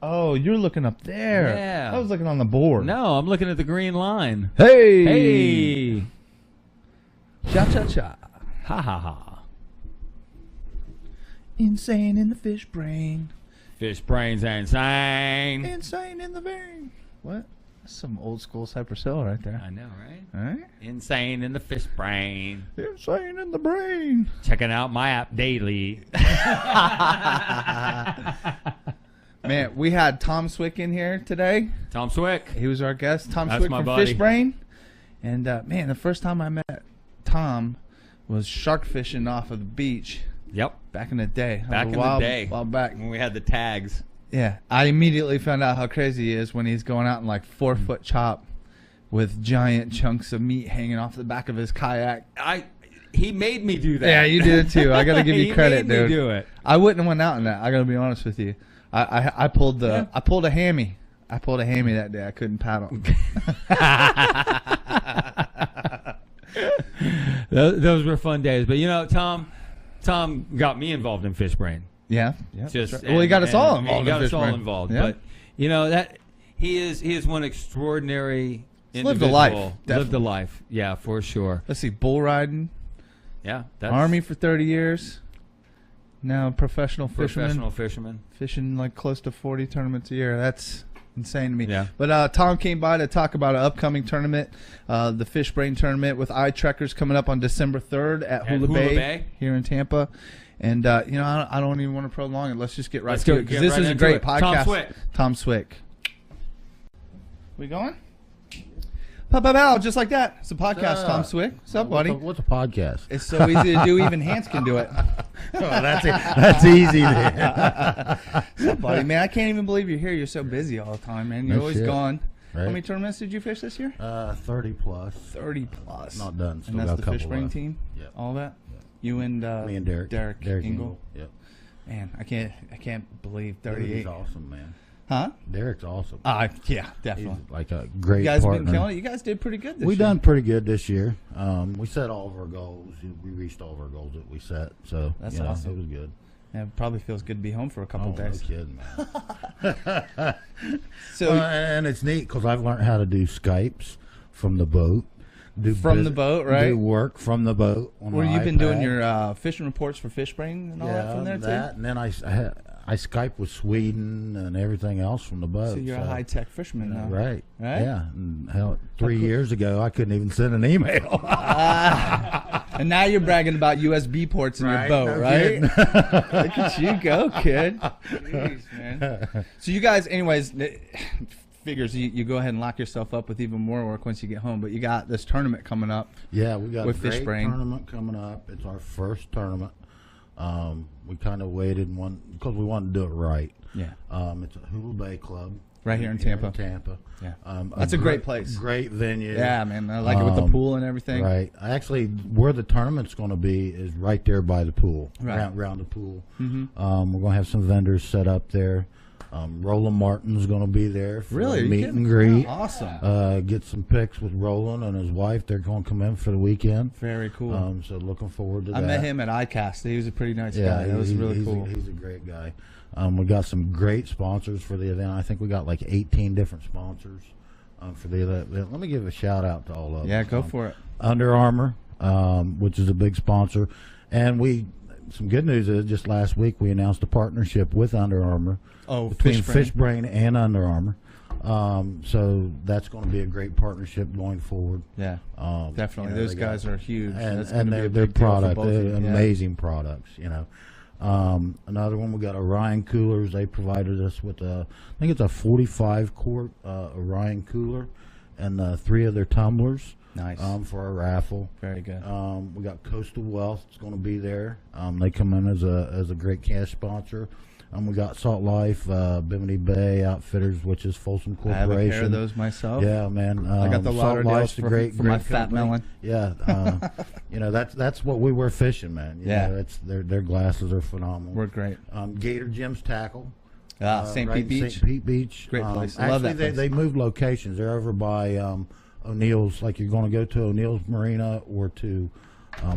Oh, you're looking up there. Yeah. I was looking on the board. No, I'm looking at the green line. Hey. Hey. Cha-cha-cha. Ha ha ha. Insane in the fish brain. Fish brains insane. Insane in the vein. What? That's some old school Cypress Hill right there. I know, right? All right. Insane in the fish brain. Insane in the brain. Checking out my app daily. Man, we had Tom Swick in here today. Tom Swick. He was our guest. Tom That's Swick my from buddy. Fish Brain. And, man, the first time I met Tom was shark fishing off of the beach. Yep. Back in the day. Back in the day. While back. When we had the tags. Yeah. I immediately found out how crazy he is when he's going out in like 4-foot chop with giant chunks of meat hanging off the back of his kayak. He made me do that. Yeah, you did it too. I got to give you credit, made dude. Me do it. I wouldn't have went out in that. I got to be honest with you. I pulled a hammy. I pulled a hammy that day. I couldn't paddle. Those were fun days. But, you know, Tom got me involved in Fish Brain. Yeah. Well, he got us all involved. He got us all involved. Yeah. But, you know, that he is one extraordinary individual. Lived a life. Lived a life. Yeah, for sure. Let's see. Bull riding. Yeah. Army for 30 years. Now professional fisherman. Fishing like close to 40 tournaments a year. That's insane to me. Yeah. But Tom came by to talk about an upcoming tournament, the Fish Brain tournament with eye trekkers coming up on December 3rd at Hula Bay here in Tampa. And, you know, I don't even want to prolong it. Let's just get right to it because this is a great podcast. Tom Swick. We going? Pow, just like that. It's a podcast, Tom Swick. What's up, buddy? What's a podcast? It's so easy to do, even Hans can do it. That's easy. What's up, buddy? Man, I can't even believe you're here. You're so busy all the time, man. You're always gone. Right. How many tournaments did you fish this year? 30 plus. 30 plus. Not done. Still and that's got the a couple Fish Brain left. team? Yep. All that? Yep. You and me and Derek. Derek Engel. Yep. Man, I can't believe 38. He's awesome, man. Huh? Derek's awesome. Yeah, definitely. He's like a great You guys partner. been killing it. You guys did pretty good this year. We done pretty good this year. We set all of our goals. We reached all of our goals that we set. So that's you know, awesome. It was good. Yeah, it probably feels good to be home for a couple days. No kidding, man. So and it's neat because I've learned how to do Skypes from the boat. The boat, right? Do work from the boat. Where you've been doing your fishing reports for Fish Brain and all that from there too? And then I Skype with Sweden and everything else from the boat. So you're a high-tech fisherman now. Right. Yeah. And hell, 3 years ago, I couldn't even send an email. And now you're bragging about USB ports in your boat, right? Look at you go, kid. Jeez, man. So you guys, anyways, figures you go ahead and lock yourself up with even more work once you get home. But you got this tournament coming up. Yeah, we got with a great Fish Brain tournament coming up. It's our first tournament. We kind of waited because we wanted to do it right. Yeah. It's a Hula Bay Club. Right here in Tampa. Yeah. That's a great place. Great venue. Yeah, man. I like it with the pool and everything. Right. Actually, where the tournament's going to be is right there by the pool. Right. Around the pool. Mm-hmm. We're going to have some vendors set up there. Roland Martin's going to be there for a meet and greet. Oh, awesome. Get some pics with Roland and his wife. They're going to come in for the weekend. Very cool. So looking forward to that. I met him at ICAST. He was a pretty nice guy. That was really cool. He's a great guy. We got some great sponsors for the event. I think we got like 18 different sponsors for the event. Let me give a shout out to all of them. Yeah, go for it. Under Armour, which is a big sponsor. And some good news is just last week we announced a partnership with Under Armour between Fish Brain and Under Armour. So that's going to be a great partnership going forward. Yeah, definitely. Those guys are huge. And their product, they're amazing products, you know. Another one, we got Orion Coolers. They provided us with I think it's a 45-quart Orion cooler and 3 of their tumblers. Nice. For our raffle. Very good. We got Coastal Wealth. It's going to be there. They come in as a great cash sponsor. We got Salt Life, Bimini Bay Outfitters, which is Folsom Corporation. I have a pair of those myself. Yeah, man. I got the Lauderdales for my fat melon. Yeah, you know that's what we were fishing, man. You know, their glasses are phenomenal. We're great. Gator Jim's Tackle. St. Pete Beach. St. Pete Beach. Great place. I actually, love that place. They moved locations. They're over by O'Neill's, like you're going to go to O'Neill's Marina or to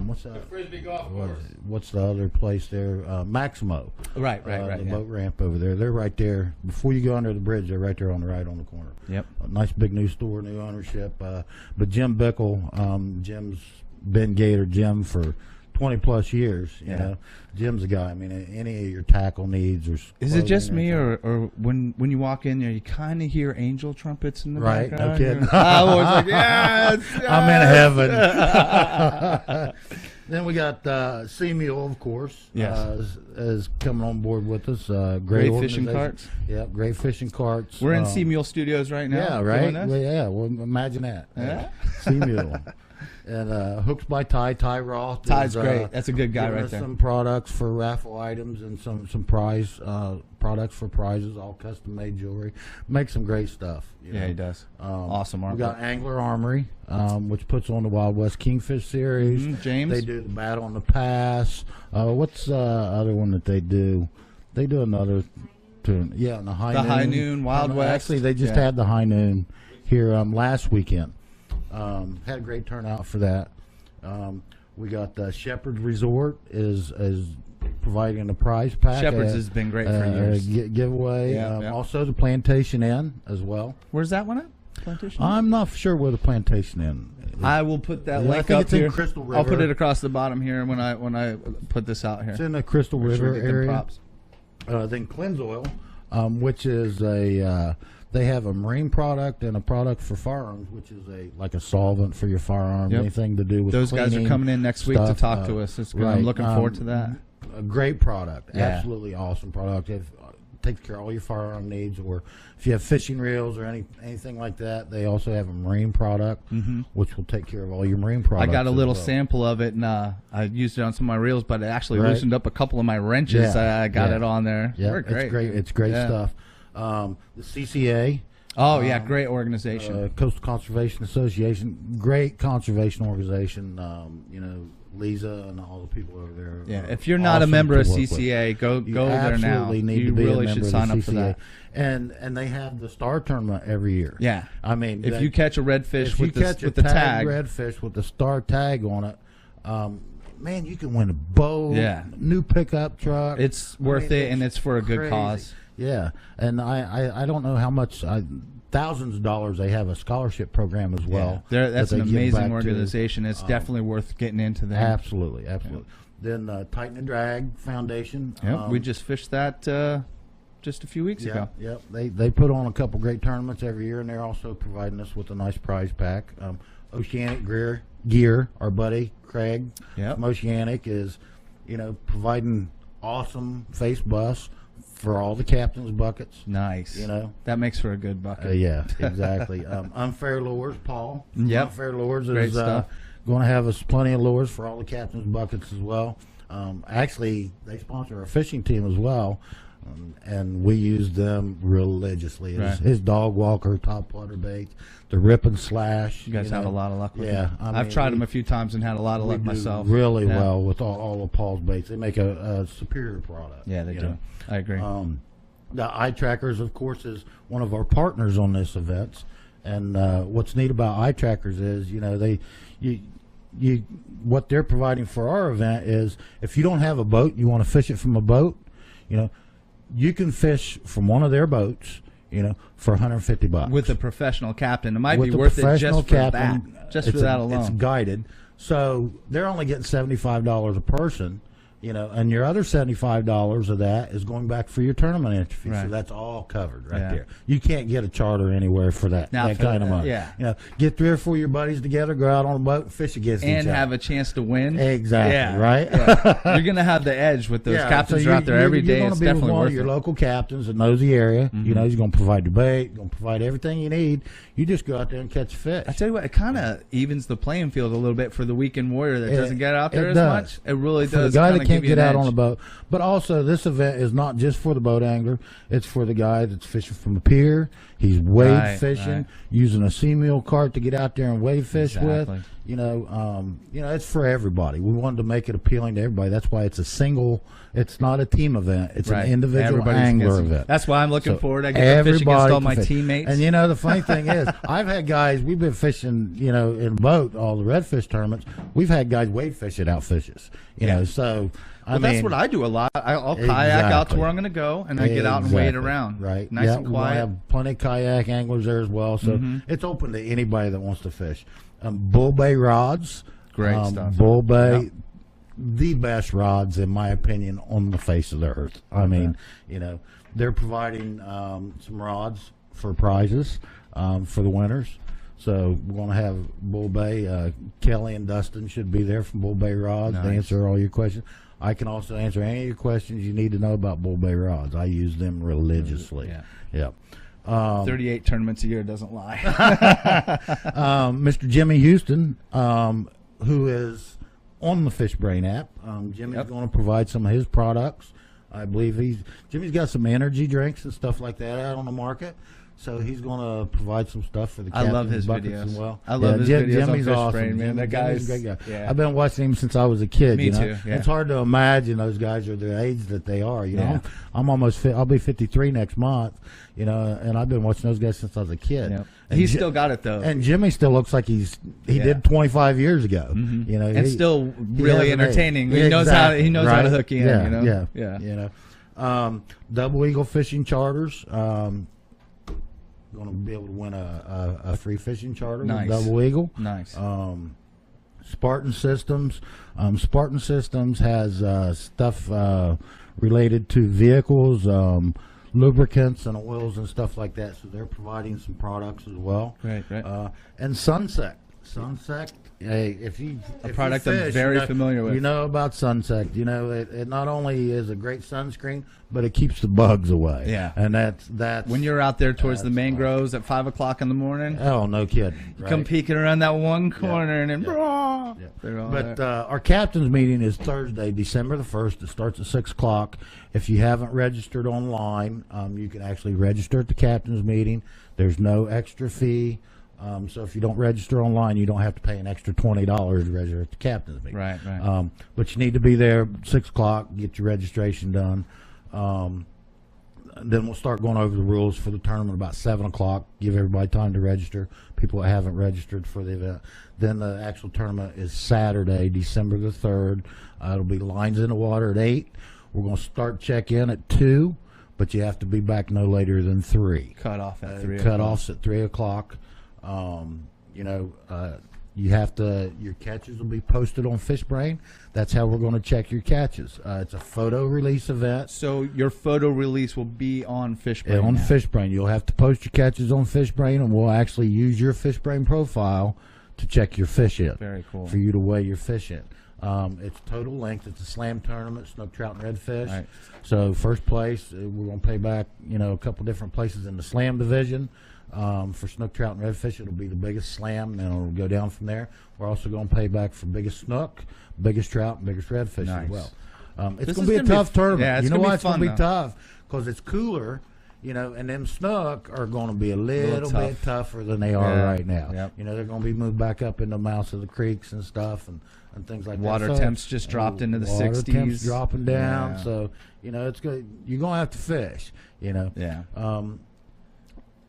what's that? The Frisbee Golf Course. What's the other place there? Maximo. Right. The boat ramp over there. They're right there. Before you go under the bridge, they're right there on the right on the corner. Yep. A nice big new store, new ownership. But Jim Bickle, Jim's been Gator Jim for 20 plus years. You know, Jim's a guy. I mean, any of your tackle needs or is it just me or when you walk in there, you kind of hear angel trumpets in the background? No kidding. I was like, yes, I'm in heaven. Then we got Sea Mule, of course. Yes, is coming on board with us. Great fishing carts. Yeah, great fishing carts. We're in Sea Mule Studios right now. Yeah, right. Well, imagine that. Yeah. Sea Mule. And Hooks by Ty Roth. Ty's great. That's a good guy right there. Some products for raffle items and some prize products for prizes, all custom made jewelry. Makes some great stuff. You know? He does. Awesome artwork. We got Angler Armory, which puts on the Wild West Kingfish series. James. They do the Battle on the Pass. What's the other one that they do? They do another tune. Yeah, the High Noon. High Noon, Wild West. Actually, they just had the High Noon here last weekend. Had a great turnout for that. We got Shepherd's Resort is providing a prize pack. Shepherd's has been great for years. Giveaway. Also the Plantation Inn as well. Where's that one at? Plantation Inn? I'm not sure where the Plantation Inn is. I will put that link up here. I'll put it across the bottom here when I put this out here. It's in the Crystal River area. Then Cleanse Oil, which is they have a marine product and a product for firearms, which is like a solvent for your firearm. Anything to do with those guys are coming in next week to talk to us. I'm looking forward to that. A great product, absolutely awesome product. It takes care of all your firearm needs, or if you have fishing reels or anything like that, they also have a marine product, which will take care of all your marine products. I got a little sample of it, and I used it on some of my reels, but it actually loosened up a couple of my wrenches. I got it on there. Yeah, it's great. It's great stuff. The CCA. Oh, great organization. Coastal Conservation Association, great conservation organization. Lisa and all the people over there. Yeah, if you're not a member of CCA, go there now. You really should sign up for that. And they have the Star Tournament every year. Yeah, I mean, if you catch a redfish with the tag, redfish with the Star tag on it, man, you can win a boat. Yeah, new pickup truck. It's worth it, and it's for a good cause. Yeah, and I don't know how much. Thousands of dollars. They have a scholarship program as well. That's an amazing organization. It's definitely worth getting into that. Absolutely. Then Titan and Drag Foundation. We just fished that just a few weeks ago. Yep. They put on a couple great tournaments every year, and they're also providing us with a nice prize pack. Oceanic Gear, our buddy Craig from Oceanic is, providing awesome face busts for all the captain's buckets. Nice. That makes for a good bucket. Yeah, exactly. Unfair Lures, Paul. Yep. Unfair Lures is going to have us plenty of lures for all the captain's buckets as well. Actually, they sponsor our fishing team as well, and we use them religiously. His dog walker, top water baits, the Rip and Slash. You guys have a lot of luck with them. I've tried them a few times and had a lot of luck myself. Really well with all of Paul's baits. They make a superior product. Yeah, they do. I agree. The Eye Trackers, of course, is one of our partners on this event. And what's neat about Eye Trackers is, what they're providing for our event is, if you don't have a boat, you want to fish it from a boat, you can fish from one of their boats, for $150 with a professional captain. It might be worth it just for that, for that alone. It's guided, so they're only getting $75 a person. And your other $75 of that is going back for your tournament entry fee. So that's all covered there. You can't get a charter anywhere for that kind of money. Yeah. Get 3 or 4 of your buddies together, go out on a boat, and fish against each other. And have a chance to win. Exactly, right? You're going to have the edge with those captains out there every day. It's definitely worth it. You're going to be one of your local captains that knows the area. He's going to provide the bait, going to provide everything you need. You just go out there and catch fish. I tell you what, it kind of evens the playing field a little bit for the weekend warrior that doesn't get out there as much. It really does. The guy that can't get out on a boat. But also, this event is not just for the boat angler. It's for the guy that's fishing from a pier. He's wade fishing, using a sea mule cart to get out there and wade fish with. You know, it's for everybody. We wanted to make it appealing to everybody. That's why it's a single. It's not a team event. It's an individual angler event. That's why I'm looking forward. I get to fish against all my teammates. And you know, the funny thing is, I've had guys. We've been fishing, you know, in boat all the redfish tournaments. We've had guys wade fish at outfishes. You know, so. Well, that's what I do a lot. I'll kayak out to where I'm going to go, and I get out and wade around. Right. Nice and quiet. We have plenty of kayak anglers there as well, so it's open to anybody that wants to fish. Bull Bay rods. Great stuff. Bull Bay, the best rods, in my opinion, on the face of the earth. I mean, you know, they're providing some rods for prizes for the winners. So we're going to have Bull Bay. Kelly and Dustin should be there from Bull Bay Rods to answer all your questions. I can also answer any of your questions you need to know about Bull Bay rods. I use them religiously. Yeah. 38 tournaments a year doesn't lie. Mr. Jimmy Houston, who is on the FishBrain app, Jimmy's going to provide some of his products. I believe Jimmy's got some energy drinks and stuff like that out on the market. So he's going to provide some stuff for the captains. I love his videos. As well. I love his videos. Jimmy's on awesome, man. That guy's a great guy. Yeah. I've been watching him since I was a kid. Me too. Yeah. It's hard to imagine those guys are the age that they are. You know, I'm almost I'll be 53 next month. You know, and I've been watching those guys since I was a kid. Yep. He's still got it though. And Jimmy still looks like he did 25 years ago. You know, and still really entertaining. He knows how to hook you in. Yeah. You know, Double Eagle Fishing Charters. Going to be able to win a free fishing charter with Double Eagle. Nice. Spartan Systems. Spartan Systems has stuff related to vehicles, lubricants and oils and stuff like that. So they're providing some products as well. Right. And Sunsect. Hey, if product you fish, I'm very familiar with. You know about Sunsect. You know it not only is a great sunscreen, but it keeps the bugs away. Yeah, and that's when you're out there towards the mangroves at 5 o'clock in the morning. Oh, no kidding! Right? Come peeking around that one corner and then. But our captain's meeting is Thursday, December the 1st. It starts at 6 o'clock. If you haven't registered online, you can actually register at the captain's meeting. There's no extra fee. So if you don't register online, you don't have to pay an extra $20 to register at the captain's meeting. Right. But you need to be there 6 o'clock, get your registration done. Then we'll start going over the rules for the tournament about 7 o'clock, give everybody time to register, people that haven't registered for the event. Then the actual tournament is Saturday, December the 3rd. It'll be lines in the water at 8. We're going to start check-in at 2, but you have to be back no later than 3. Cut-off at 3 Cut-offs at 3 o'clock. You have to. Your catches will be posted on FishBrain. That's how we're going to check your catches. It's a photo release event. So your photo release will be on FishBrain. On FishBrain, you'll have to post your catches on FishBrain, and we'll actually use your FishBrain profile to check your fish in. Very cool. For you to weigh your fish in. It's total length. It's a slam tournament, snook, trout, and redfish. Right. So first place, we're going to pay back. You know, a couple different places in the slam division. For snook, trout, and redfish, it'll be the biggest slam, and then it'll go down from there. We're also going to pay back for biggest snook, biggest trout, and biggest redfish as well. It's going to be a tough tournament. Yeah, you know why it's going to be tough? Because it's cooler, you know, and them snook are going to be a little bit tougher than they are right now. Yep. You know, they're going to be moved back up in the mouths of the creeks and stuff, and things like water that. Water temps just dropped into the 60s. Water temps dropping down, so you know it's good. You're going to have to fish. You know. Yeah.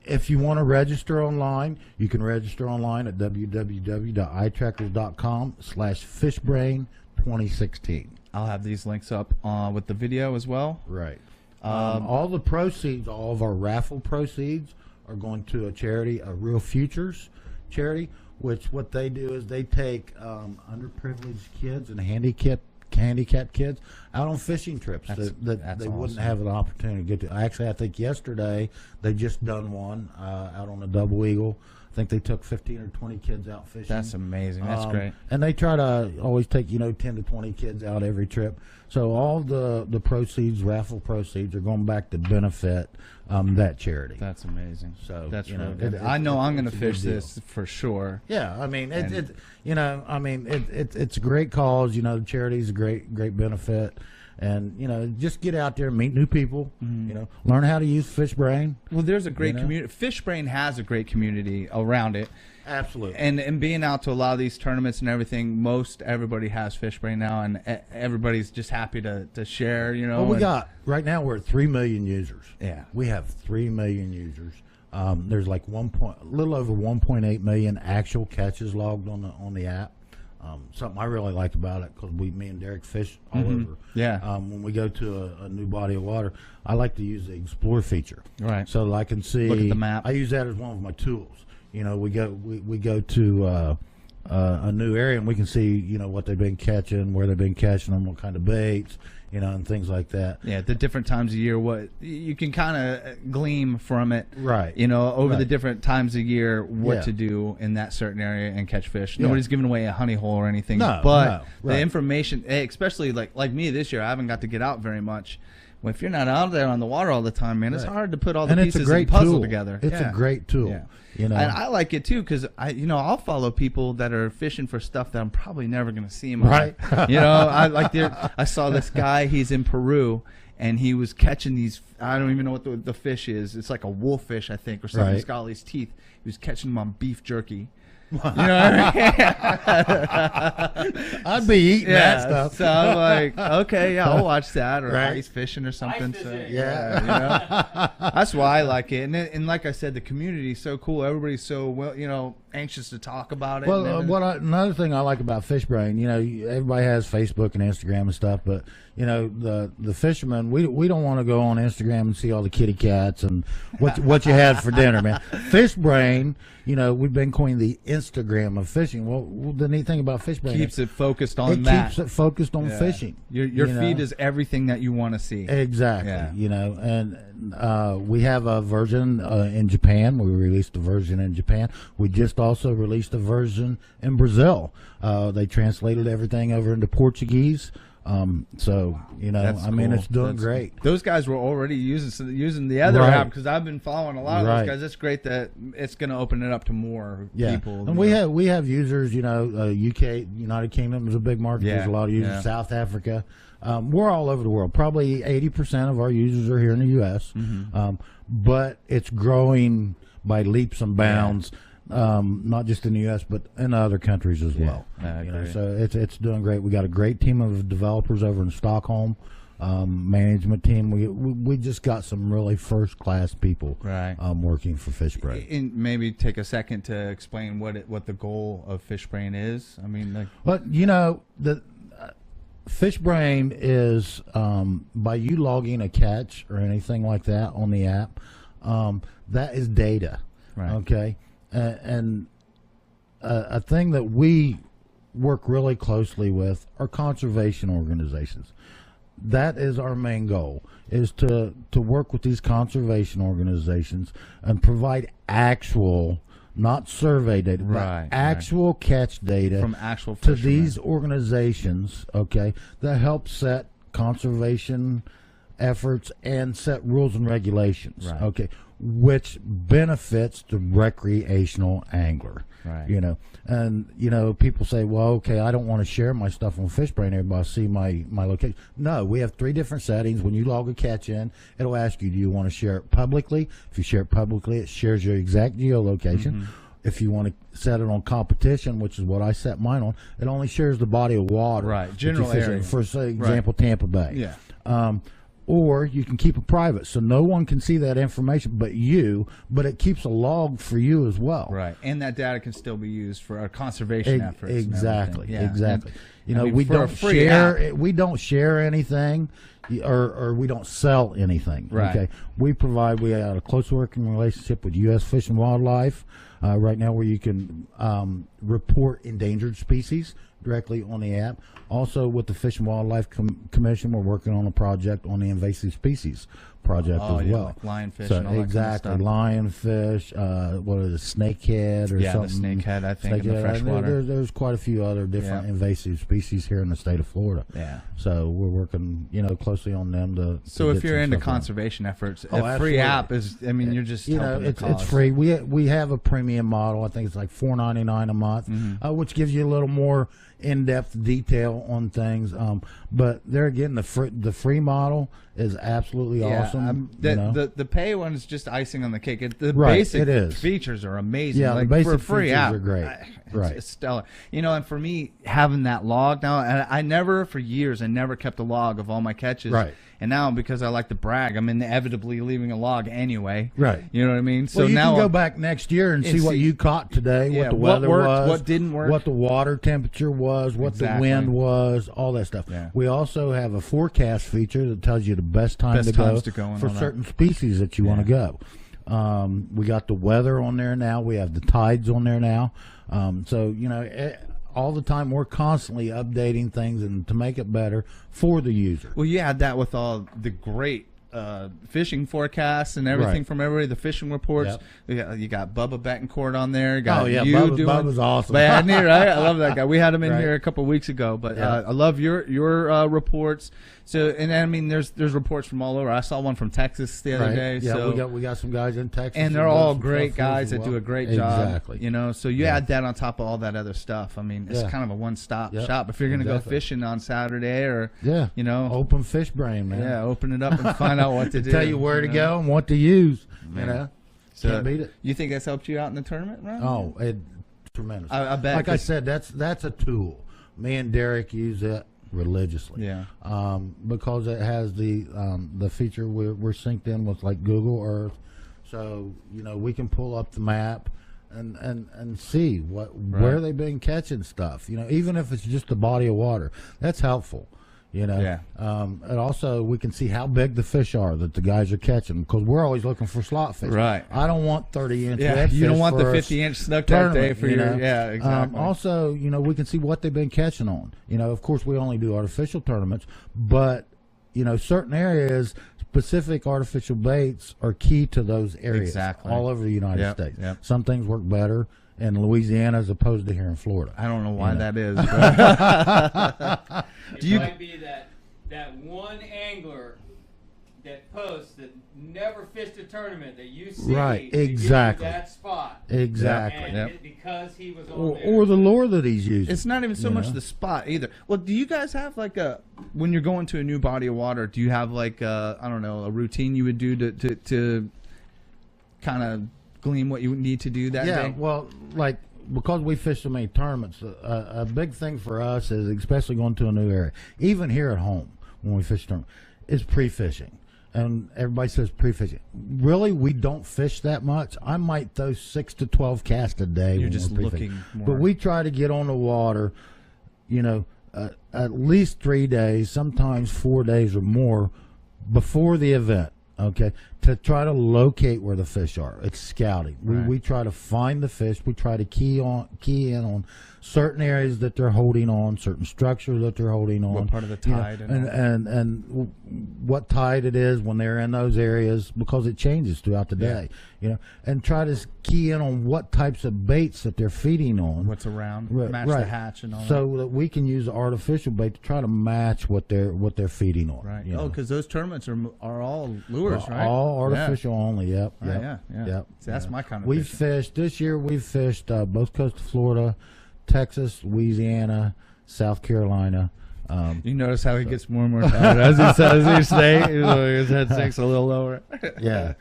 If you want to register online, you can register online at www.itrackers.com/fishbrain2016. I'll have these links up with the video as well. Right. All the proceeds, all of our raffle proceeds, are going to a charity, a Real Futures charity, which what they do is they take underprivileged kids and handicapped kids out on fishing trips that they wouldn't have an opportunity to get to. Actually, I think yesterday they just done one out on a Double Eagle. I think they took 15 or 20 kids out fishing. That's amazing. That's great. And they try to always take 10 to 20 kids out every trip. So all the proceeds, raffle proceeds, are going back to benefit that charity. That's amazing. So that's really good. I know I'm going to fish this for sure. Yeah, I mean it's a great cause. You know, the charity's a great benefit. and just get out there and meet new people. Learn how to use FishBrain. Well, there's a great community. FishBrain has a great community around it. Absolutely. And being out to a lot of these tournaments and everything, everybody has FishBrain now, and everybody's just happy to share. Well, right now we're at 3 million users. Yeah, we have 3 million users. There's like a little over 1.8 million actual catches logged on the app. Something I really like about it, because me and Derek fish all over. Yeah. When we go to a new body of water, I like to use the Explore feature. Right. So that I can see. Look at the map. I use that as one of my tools. We go to a new area, and we can see what they've been catching, where they've been catching them, what kind of baits, and things like that. Yeah, the different times of year, what you can kind of glean from it, right? Over the different times of year, what to do in that certain area and catch fish. Nobody's giving away a honey hole or anything, but the information, especially like me this year, I haven't got to get out very much. Well, if you're not out there on the water all the time, man, it's hard to put all the pieces of the puzzle together. It's a great tool. Yeah. And I like it too, because I'll follow people that are fishing for stuff that I'm probably never going to see them. Right. I saw this guy. He's in Peru, and he was catching these. I don't even know what the fish is. It's like a wolffish, I think, or something. Right. He's got all these teeth. He was catching them on beef jerky. You know what I mean? I'd be eating that stuff. So I'm like, okay, I'll watch that, or ice fishing or something. That's why I like it. And like I said, the community is so cool. Everybody's so anxious to talk about it. Well, another thing I like about FishBrain, everybody has Facebook and Instagram and stuff, but the fishermen, we don't want to go on Instagram and see all the kitty cats and what you had for dinner, man. FishBrain, we've been coined the Instagram of fishing. Well, the neat thing about FishBrain keeps it focused on keeps it focused on fishing. Your feed is everything that you want to see. Exactly. Yeah. And we have a version in Japan. We released a version in Japan. We just also released a version in Brazil. They translated everything over into Portuguese. It's doing great. Those guys were already using the other app, because I've been following a lot of those guys. It's great that it's going to open it up to more people. And we have users. UK, United Kingdom is a big market. There's a lot of users. South Africa. We're all over the world. Probably 80% of our users are here in the U.S. But it's growing by leaps and bounds. Not just in the U.S. but in other countries as well. So it's doing great. We got a great team of developers over in Stockholm, management team. We just got some really first class people working for FishBrain. And maybe take a second to explain what the goal of FishBrain is. I mean, the FishBrain is by you logging a catch or anything like that on the app, that is data. Right. Okay. And a thing that we work really closely with are conservation organizations. That is our main goal, is to work with these conservation organizations and provide actual, not survey data, but actual catch data from actual to these organizations, that help set conservation efforts and set rules and regulations, which benefits the recreational angler. People say, well, I don't want to share my stuff on FishBrain. Everybody see my location. No, we have 3 different settings. When you log a catch in, it'll ask you, do you want to share it publicly? If you share it publicly, it shares your exact geolocation. If you want to set it on competition, which is what I set mine on, it only shares the body of water. General area. For example, Tampa Bay. Or you can keep it private, so no one can see that information but you, but it keeps a log for you as well. And that data can still be used for our conservation efforts. Exactly. And, we don't share anything, or we don't sell anything. We got a close working relationship with U.S. Fish and Wildlife right now, where you can report endangered species directly on the app. Also, with the Fish and Wildlife Commission, we're working on a project on the invasive species project as well. Like lionfish So and all exactly, that kind of stuff. lionfish. What is it, snakehead or something? The snakehead, I think, in the freshwater. There's quite a few other different invasive species here in the state of Florida. Yeah. So we're working, closely on them to. So if you're into conservation efforts, a free app is. I mean, you're just helping the cause. It's free. We have a premium model. I think it's like $4.99 a month, which gives you a little more in-depth detail on things. But there again, the free model is absolutely awesome. The pay one is just icing on the cake. The basic features are amazing. Yeah, like, the basic for a free features app are great. It's stellar. And for me, having that log now, and I never for years I never kept a log of all my catches. Right. And now, because I like to brag, I'm inevitably leaving a log anyway. Right. You know what I mean? So you now can go back next year and see what you caught today, what the weather was, what didn't work, what the water temperature was, what the wind was, all that stuff. Yeah. We also have a forecast feature that tells you the best times to go for certain species that you want to go. We got the weather on there now. We have the tides on there now. So, all the time we're constantly updating things and to make it better for the user. Well, you had that with all the great fishing forecasts and everything from everybody, the fishing reports. You got Bubba Betancourt on there. Bubba's awesome. Right? I love that guy. We had him in here a couple of weeks ago, but I love your reports. So, and I mean, there's reports from all over. I saw one from Texas the other day. Yeah, so we got some guys in Texas, and they're all great guys that do a great job. Exactly. So you add that on top of all that other stuff. I mean, it's kind of a one-stop shop. If you're going to go fishing on Saturday or open FishBrain, man. Yeah, open it up and find out what to do. Tell you where to go and what to use. So can't beat it. You think that's helped you out in the tournament, right? Oh, tremendous. I bet. Like I said, that's a tool. Me and Derek use it religiously. Yeah. Because it has the feature we're synced in with like Google Earth, so we can pull up the map and see where they've been catching stuff. Even if it's just a body of water, that's helpful. And also we can see how big the fish are that the guys are catching, because we're always looking for slot fish. Right. I don't want 30-inch. Yeah, you don't want the 50-inch snook that day for your. Yeah, exactly. Also, we can see what they've been catching on. Of course, we only do artificial tournaments, but certain areas, specific artificial baits are key to those areas. All over the United States. Yep. Some things work better in Louisiana as opposed to here in Florida. I don't know why that is. It might be that one angler that posts that never fished a tournament that you see that spot. Exactly. And because he was on there. Or the lure that he's using. It's not even so much the spot either. Well, do you guys have like when you're going to a new body of water, do you have like a routine you would do to kind of glean what you need to do that day? Yeah, well, like, because we fish so many tournaments, a big thing for us is, especially going to a new area, even here at home when we fish tournament, is pre-fishing. And everybody says pre-fishing. Really, we don't fish that much. I might throw 6 to 12 casts a day. You're just looking more. But we try to get on the water, at least 3 days, sometimes 4 days or more before the event. Okay, to try to locate where the fish are. It's scouting. We try to find the fish. We try to key in on certain areas that they're holding on, certain structures that they're holding on. What part of the tide and what tide it is when they're in those areas, because it changes throughout the day. And try to key in on what types of baits that they're feeding on. What's around, match the hatch and all that. So that we can use artificial bait to try to match what they're feeding on. Right. Because those tournaments are all lures, right? All artificial only. Yep. Yeah. Yep. So that's my kind of We've fished this year. We've fished both coasts of Florida, Texas, Louisiana, South Carolina. You notice how he gets more and more tired as he says his name. His head sinks a little lower. Yeah.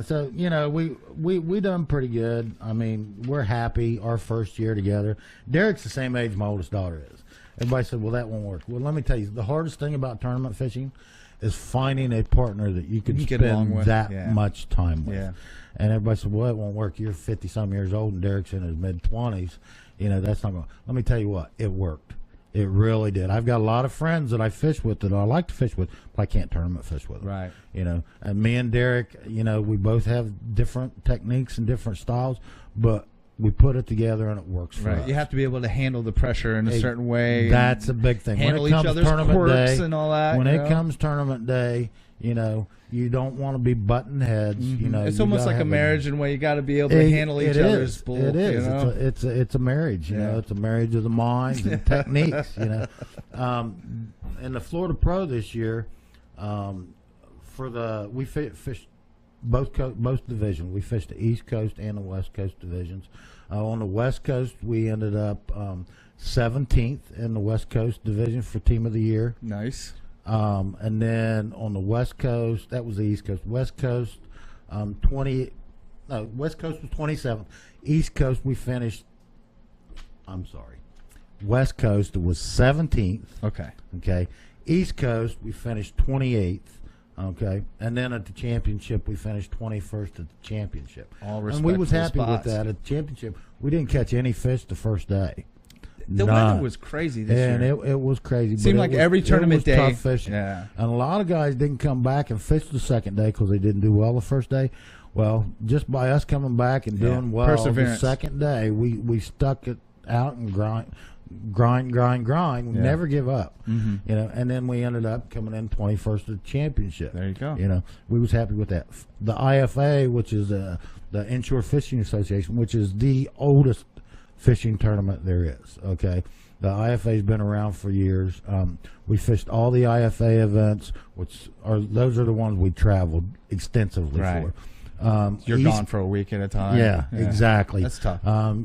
So we done pretty good. I mean, we're happy. Our first year together. Derek's the same age my oldest daughter is. Everybody said, "Well, that won't work." Well, let me tell you, the hardest thing about tournament fishing is finding a partner that you can spend that much time with. Yeah. And everybody said, "Well, it won't work. You're 50-some years old, and Derek's in his mid-20s. That's not going." Let me tell you what, it worked. It really did. I've got a lot of friends that I fish with that I like to fish with, but I can't tournament fish with them. Right. And me and Derek, we both have different techniques and different styles, but we put it together and it works for us. You have to be able to handle the pressure in a certain way. That's a big thing. Handle each other's quirks and all that. When it comes tournament day, You know, you don't want to be butting heads. You know, it's almost like a marriage in a way. You got to be able to handle each other's bull. It is. You know? It's a marriage. You know, it's a marriage of the minds and techniques. You know, in the Florida Pro this year, we fished both divisions. We fished the East Coast and the West Coast divisions. On the West Coast, we ended up 17th in the West Coast division for Team of the Year. Nice. And then on the West Coast, that was the East Coast. West Coast, West Coast was 27th. East Coast, we finished. I'm sorry. West Coast was 17th. Okay. East Coast, we finished 28th. Okay, and then at the championship, we finished 21st at the championship. All and we was happy with that. At the championship, we didn't catch any fish the first day. The weather was crazy this year. And it was crazy. It seemed like every tournament day. Tough fishing. Yeah. And a lot of guys didn't come back and fish the second day because they didn't do well the first day. Well, just by us coming back and doing well the second day, we stuck it out and grind. We never give up. You know, and then we ended up coming in 21st at the championship. There you go. You know, we was happy with that. The IFA, which is the Inshore Fishing Association, which is the oldest fishing tournament there is. Okay, the IFA has been around for years. We fished all the IFA events, those are the ones we traveled extensively for. You're gone for a week at a time. Yeah, exactly. That's tough.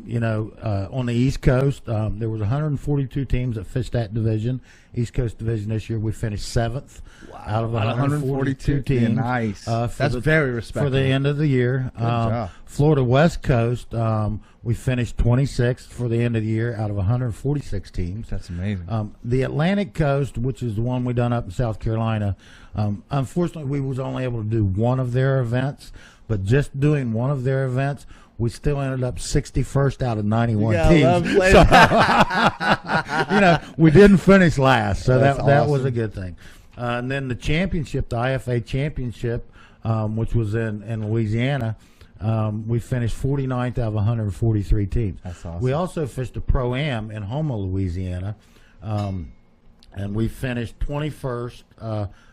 You know, on the East Coast, there was 142 teams that fished that division. East Coast division this year, we finished 7th out of 142 teams. Yeah, nice. That's very respectable. For the end of the year. Good job. Florida West Coast, we finished 26th for the end of the year out of 146 teams. That's amazing. The Atlantic Coast, which is the one we done up in South Carolina, unfortunately, we was only able to do one of their events. But just doing one of their events, we still ended up 61st out of 91 teams. So, you know, we didn't finish last, so that was a good thing. And then the championship, the IFA championship, which was in Louisiana, we finished 49th out of 143 teams. That's awesome. We also fished a Pro-Am in Houma, Louisiana, and we finished 21st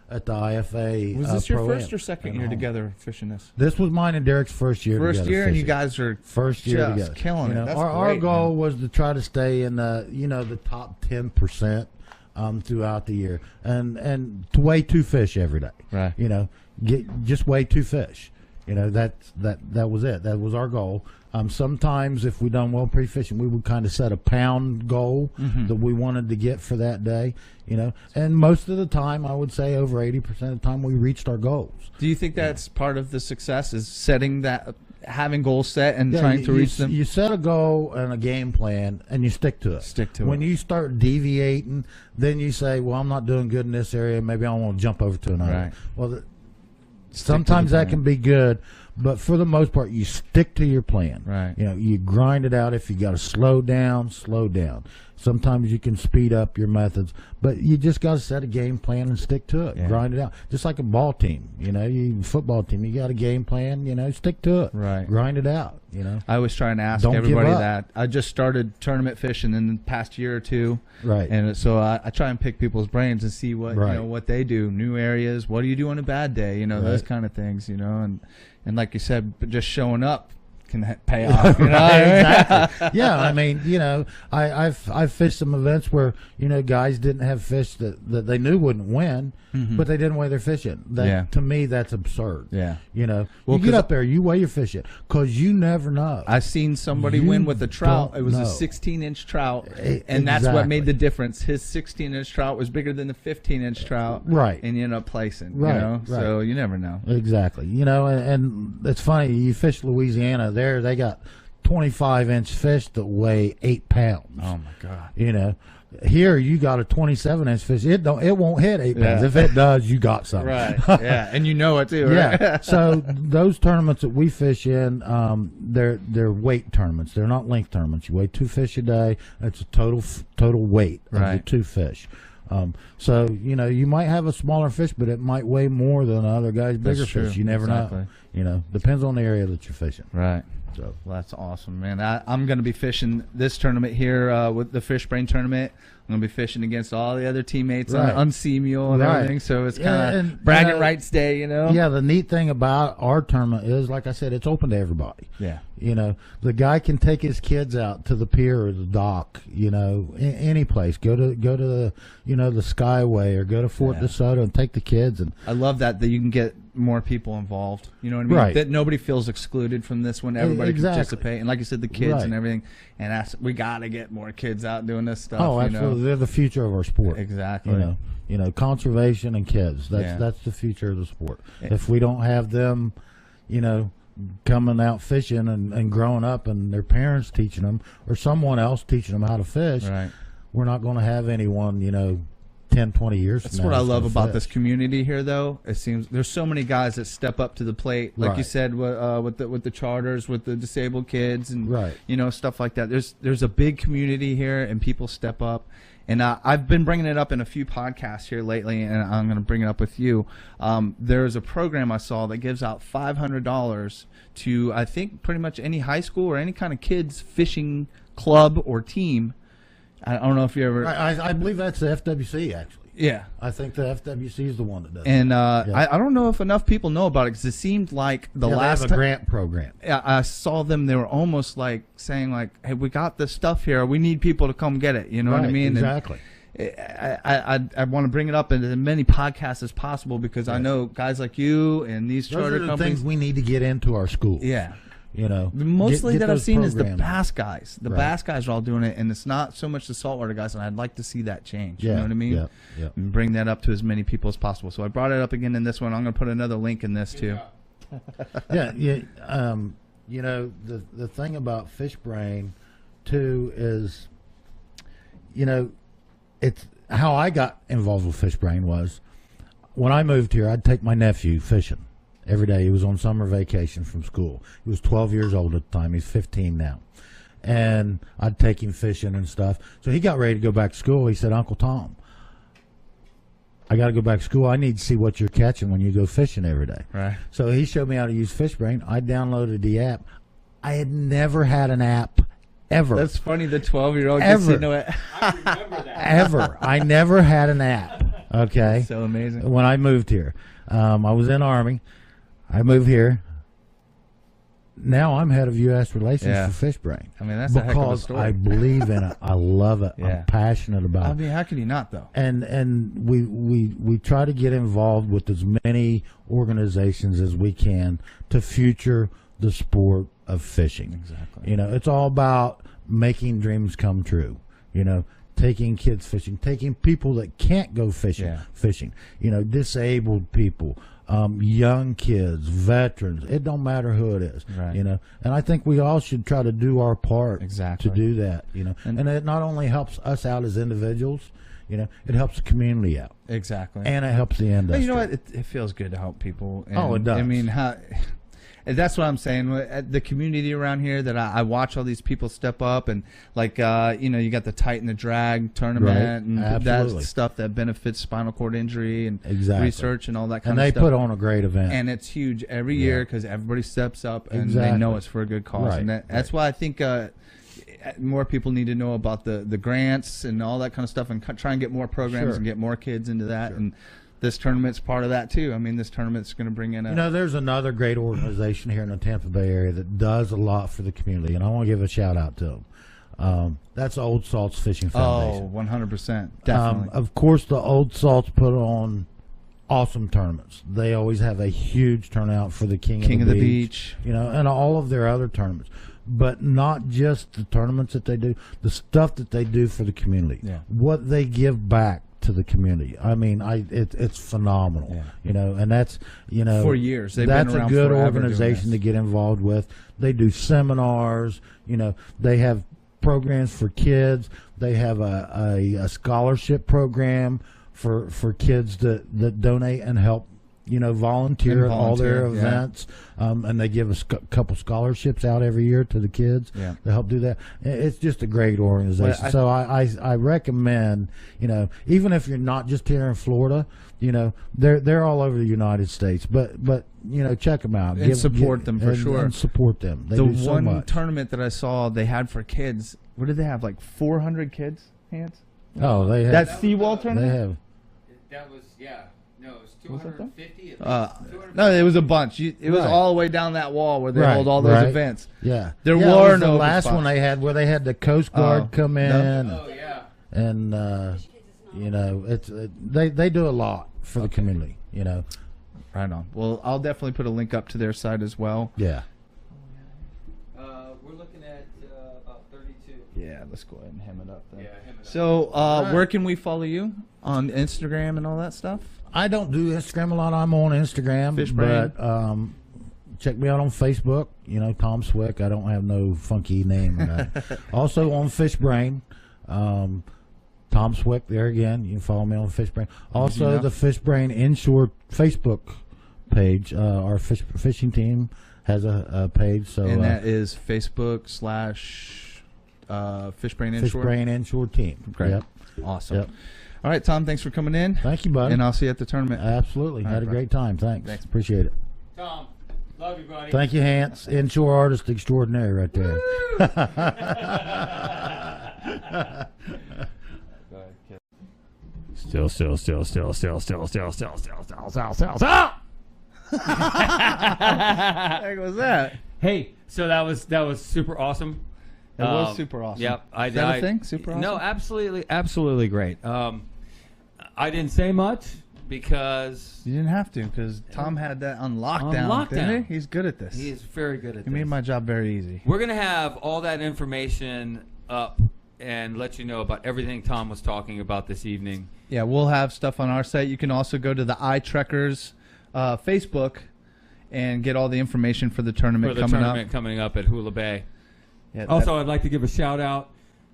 at the IFA. Was this your first or second year together fishing this? This was mine and Derek's first year together. First year, and you guys are first year just together. Killing it. That's our goal was to try to stay in the top 10% throughout the year, and to weigh 2 fish every day. Right. You know, just weigh 2 fish. You know, that was it. That was our goal. Sometimes if we done well pre-fishing, we would kind of set a pound goal that we wanted to get for that day, you know. And most of the time, I would say over 80% of the time, we reached our goals. Do you think that's part of the success, is setting that, having goals set and trying to reach them? You set a goal and a game plan, and you stick to it. When you start deviating, then you say, well, I'm not doing good in this area. Maybe I want to jump over to another. Right. Well, sometimes that can be good. But for the most part, you stick to your plan. Right. You know, you grind it out. If you got to slow down, slow down. Sometimes you can speed up your methods, but you just got to set a game plan and stick to it. Yeah. Grind it out. Just like a ball team, you know, football team, you got a game plan, you know, stick to it. Right. Grind it out, you know. I was trying to ask everybody that. I just started tournament fishing in the past year or two. Right. And so I try and pick people's brains and see what, you know, what they do, new areas. What do you do on a bad day? You know, those kind of things, you know, and like you said, just showing up can pay off. You know? Exactly. Yeah, I mean, you know, I've fished some events where, you know, guys didn't have fish that they knew wouldn't win, but they didn't weigh their fish in. To me, that's absurd. Yeah. You know, you get up there, you weigh your fish in, because you never know. I seen somebody win with a trout. It was a 16-inch trout, and that's what made the difference. His 16-inch trout was bigger than the 15-inch trout. Right. And you end up placing. Right. You know? Right. So you never know. Exactly. You know, and it's funny, you fish Louisiana, there they got 25-inch fish that weigh 8 pounds. Oh my God! You know, here you got a 27-inch fish. It won't hit 8 pounds. If it does, you got something. Right. Yeah, and you know it too. Right? Yeah. So those tournaments that we fish in, they're weight tournaments. They're not length tournaments. You weigh 2 fish a day. That's a total weight of the 2 fish. So you know, you might have a smaller fish, but it might weigh more than other guy's bigger fish. You never know. You know, depends on the area that you're fishing. Right. So that's awesome, man. I'm going to be fishing this tournament here with the Fish Brain tournament. I'm going to be fishing against all the other teammates on Unsea Mule and everything. So it's kind of bragging rights day, you know? Yeah, the neat thing about our tournament is, like I said, it's open to everybody. Yeah. You know, the guy can take his kids out to the pier or the dock, you know, any place. Go to the, you know, the Skyway or go to Fort DeSoto and take the kids. And I love that you can get more people involved. You know what I mean? Right. That nobody feels excluded from this one. Everybody can participate. And like you said, the kids and everything. And we got to get more kids out doing this stuff. Oh, absolutely. You know? They're the future of our sport. Exactly. You know, conservation and kids. That's the future of the sport. If we don't have them, you know, coming out fishing and growing up and their parents teaching them or someone else teaching them how to fish, we're not going to have anyone, you know, 10, 20 years That's from now. What I love about this community here, though. It seems there's so many guys that step up to the plate, like you said, with the charters, with the disabled kids, and you know, stuff like that. There's a big community here, and people step up. And I've been bringing it up in a few podcasts here lately, and I'm going to bring it up with you. There's a program I saw that gives out $500 to, I think, pretty much any high school or any kind of kids fishing club or team. I don't know if you ever... I believe that's the FWC, actually. Yeah. I think the FWC is the one that does it. And I don't know if enough people know about it, because it seemed like the last they have a grant program. I saw them, they were almost like saying like, hey, we got this stuff here. We need people to come get it. You know what I mean? Exactly. And I want to bring it up in as many podcasts as possible, because I know guys like you and these charter companies. Those are the things we need to get into our schools. Yeah. You know, mostly that I've seen is the bass guys. The bass guys are all doing it, and it's not so much the saltwater guys. And I'd like to see that change. You know what I mean? Yeah. And bring that up to as many people as possible. So I brought it up again in this one. I'm going to put another link in this too. You know, the thing about Fish Brain too is, you know, it's how I got involved with Fish Brain was when I moved here. I'd take my nephew fishing every day. He was on summer vacation from school. He was 12 years old at the time. He's 15 now. And I'd take him fishing and stuff. So he got ready to go back to school. He said, Uncle Tom, I got to go back to school. I need to see what you're catching when you go fishing every day. Right. So he showed me how to use Fish Brain. I downloaded the app. I had never had an app ever. That's funny. The 12-year-old gets to know it. I remember that. Ever. I never had an app. Okay. That's so amazing. When I moved here, I was in Army. I moved here. Now I'm head of U.S. Relations for Fish Brain. I mean, that's a heck of a story. I believe in it. I love it. I'm passionate about it. I mean, how can you not, though? And we try to get involved with as many organizations as we can to future the sport of fishing. Exactly. You know, it's all about making dreams come true. You know, taking kids fishing, taking people that can't go fishing, you know, disabled people, young kids, veterans. It don't matter who it is, you know. And I think we all should try to do our part to do that, you know. And it not only helps us out as individuals, you know, it helps the community out. Exactly. And it helps the industry. But you know what? It feels good to help people. And, it does. I mean, that's what I'm saying. The community around here that I watch all these people step up, and like you know, you got the Tighten the Drag tournament, and that's stuff that benefits spinal cord injury and research and all that kind of stuff. And they put on a great event, and it's huge every year because everybody steps up and they know it's for a good cause. And that's why I think more people need to know about the grants and all that kind of stuff, and try and get more programs and get more kids into that. And this tournament's part of that too. I mean, this tournament's going to bring in you know, there's another great organization here in the Tampa Bay area that does a lot for the community, and I want to give a shout out to them. That's Old Salts Fishing Foundation. Oh, 100%. Definitely. Of course, the Old Salts put on awesome tournaments. They always have a huge turnout for the King of the Beach, you know, and all of their other tournaments. But not just the tournaments that they do, the stuff that they do for the community. Yeah. What they give back to the community. I mean, it's phenomenal. You know, and that's, you know, for years. They've that's been around a good forever organization to get involved with. They do seminars. You know, they have programs for kids. They have a scholarship program for kids that donate and help volunteer at all their events, and they give us a couple scholarships out every year to the kids to help do that. It's just a great organization. So I recommend, even if you're not just here in Florida, they're all over the United States, but check them out and support them for sure. And support them. They the do so one much. tournament that I saw they had for kids. What did they have? Like 400 kids? Hands? Oh, they have that Seawall tournament. They have. That was No, it was 250. No, it was a bunch. It was all the way down that wall where they hold all those events. Yeah, there were no. The last one they had where they had the Coast Guard come in. Oh yeah. And it's they do a lot for the community. Right on. Well, I'll definitely put a link up to their site as well. Yeah. We're looking at about 32. Yeah, let's go ahead and hem it up then. Yeah, hem it up. So, where can we follow you on Instagram and all that stuff? I don't do Instagram a lot. I'm on Instagram, but check me out on Facebook. Tom Swick. I don't have no funky name. Also on FishBrain. Tom Swick there again. You can follow me on FishBrain. Also, the FishBrain Inshore Facebook page. Our fishing team has a page. So that is Facebook / FishBrain Inshore. FishBrain Inshore team. Great. Yep. Awesome. Yep. All right, Tom, thanks for coming in. Thank you, buddy. And I'll see you at the tournament. Absolutely. Had a great time. Thanks. Appreciate it. Tom, love you, buddy. Thank you, Hans. Inshore artist extraordinary right there. Still. Heck was that? Hey, so that was super awesome. That was super awesome. Yep. Is that a thing? Super awesome? No, absolutely great. I didn't say much because you didn't have to, because Tom had that on lockdown. Didn't he? He's good at this. He is very good at this. He made my job very easy. We're gonna have all that information up and let you know about everything Tom was talking about this evening. Yeah, we'll have stuff on our site. You can also go to the iTrekkers Facebook and get all the information for the tournament coming up at Hula Bay. Yeah, also, I'd like to give a shout out.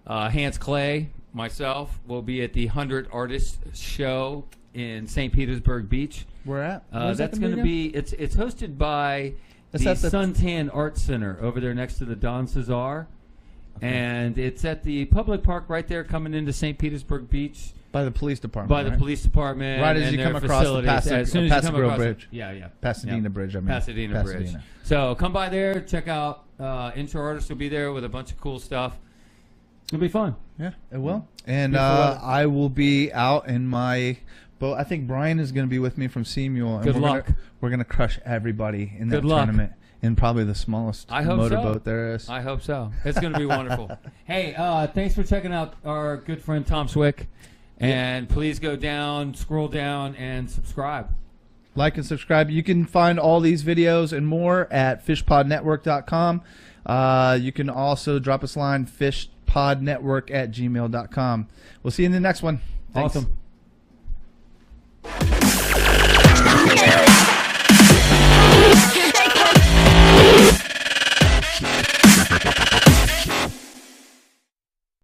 Hans Clay, myself, will be at the 100 Artists Show in St. Petersburg Beach. Where at? That's going to be. It's hosted by the Suntan Art Center over there next to the Don Cesar, and it's at the public park right there, coming into St. Petersburg Beach. By the police department. By the police department. Right as you come across the Pasadena Bridge. Yeah. Pasadena Bridge, I mean. Pasadena Bridge. So come by there, check out. Inshore Artists will be there with a bunch of cool stuff. It'll be fun. Yeah, it will. And I will be out in my boat. I think Brian is going to be with me from Seamule. Good luck. We're going to crush everybody in that tournament. In probably the smallest motorboat there is. I hope so. It's going to be wonderful. Hey, thanks for checking out our good friend Tom Swick. And please go down, scroll down, and subscribe. Like and subscribe. You can find all these videos and more at fishpodnetwork.com. You can also drop us a line, fishpodnetwork@gmail.com. We'll see you in the next one. Thanks. Awesome.